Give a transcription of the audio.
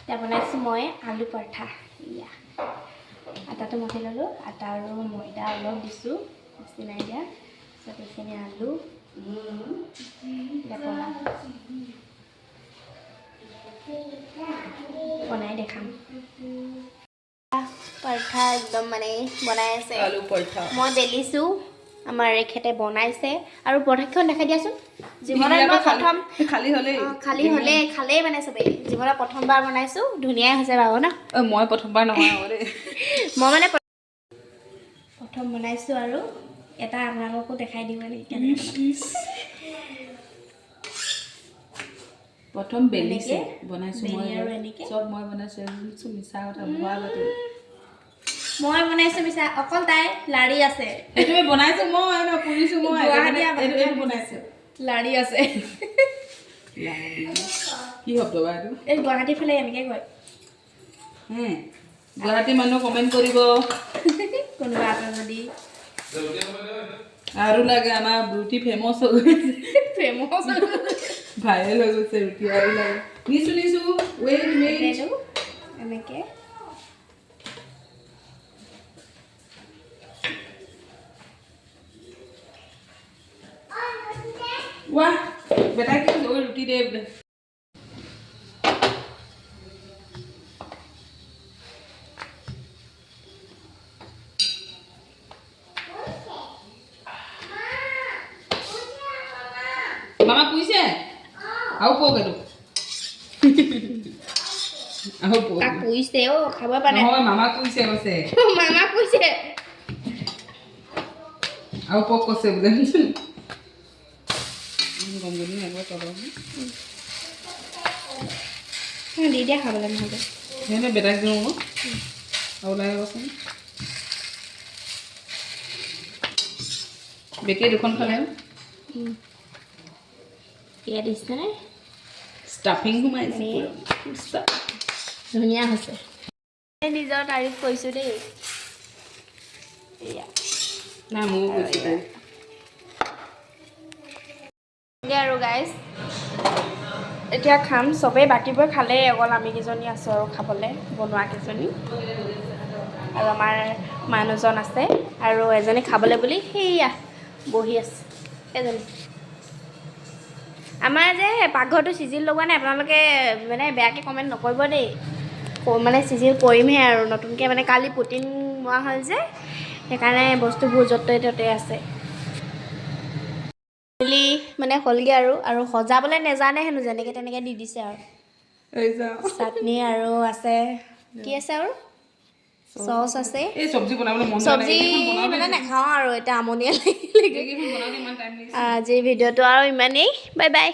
এতিয়া বনাইছোঁ মই আলু পৰঠা ইয়া আটাটো মঠি ল'লোঁ আটা আৰু ময়দা অলপ দিছোঁ বেছি নাই দিয়া তাৰপিছত এইখিনি আলু বনাই দেখাম পৰঠা একদম মানে বনাই আছে আলু পৰঠা মই বেলিছোঁ আমাৰ এখেতে বনাইছে আৰু পৰঠাখন দেখাই দিয়াচোন জীৱনত মই প্ৰথম খালেই মানে চবেই জীৱনত প্ৰথমবাৰ বনাইছোঁ ধুনীয়াই হৈছে বাৰু ন মই প্ৰথমবাৰ নহয় দেই মই মানে প্ৰথম বনাইছোঁ আৰু এটা আপোনালোকো দেখাই দিওঁ মানে প্ৰথম বেলিছে বনাইছোঁ মই চব মই বনাইছোঁ মিছা কথা ভুৱা বাতৰি মই বনাইছোঁ মিছা অকল তাই লাৰি আছে এইটো বনাইছোঁ মই ন পুৰিছোঁ মই এইটো বনাইছোঁ লাৰি আছে কি শব্দ বা এইটো এই গুৱাহাটীৰ ফালে এনেকৈ কয় গুৱাহাটী মানুহ কমেণ্ট কৰিব কোনোবা এটা যদি আৰু লাগে আমাৰ ৰুটি ফেমাছ হৈ গৈছে ভাইৰেল হৈ গৈছে ৰুটি আৰু লাগে নিছোঁ ৱেইট এনেকৈ ৱাহ বেটা কি ৰুটি দে বোলে মামা পুইছে আৰু পক এইটো আৰু পক তাক পুইছে খাব পাৰে নহয় মামা পুইছে কৈছে মামা পুইছে আৰু পক কৈছে বোলে গমজনী একবাৰ তলৰ দি দিয়া খাবলৈ নহ'লে সেইকাৰণে বেটাক দিওঁ মই আৰু ওলাই গৈছে বেটেৰী দুখন খালে এয়া দিছেনে ষ্টাফিং সোমাইছে ধুনীয়া হৈছে নিজৰ তাৰিফ কৰিছোঁ দেই এয়া নাই ময়ো কৈছোঁ আৰু গাইজ এতিয়া খাম চবেই বাকীবোৰ খালেই অকল আমি কেইজনী আছোঁ আৰু খাবলৈ বনোৱা কেইজনী আৰু আমাৰ মানুহজন আছে আৰু এজনী খাবলৈ বুলি সেয়া বহি আছে এজনী আমাৰ যে পাকঘৰটো চিজিল লগোৱা নাই আপোনালোকে মানে বেয়াকৈ কমেণ্ট নকৰিব দেই মানে চিজিল কৰিমহে আৰু নতুনকৈ মানে কালি পুটিন মোৱা হ'ল যে সেইকাৰণে বস্তুবোৰ য'তে ত'তে আছে মানে হ'লগৈ আৰু সজাবলৈ নেজানে হেনো যেনেকৈ তেনেকৈ দি দিছে আৰু চাটনি আৰু আছে কি আছে আৰু চচ আছে চব্জি মানে নাখাওঁ আৰু এতিয়া আমনিয়ে লাগিলে আজিৰ ভিডিঅ'টো আৰু ইমানেই বাই বাই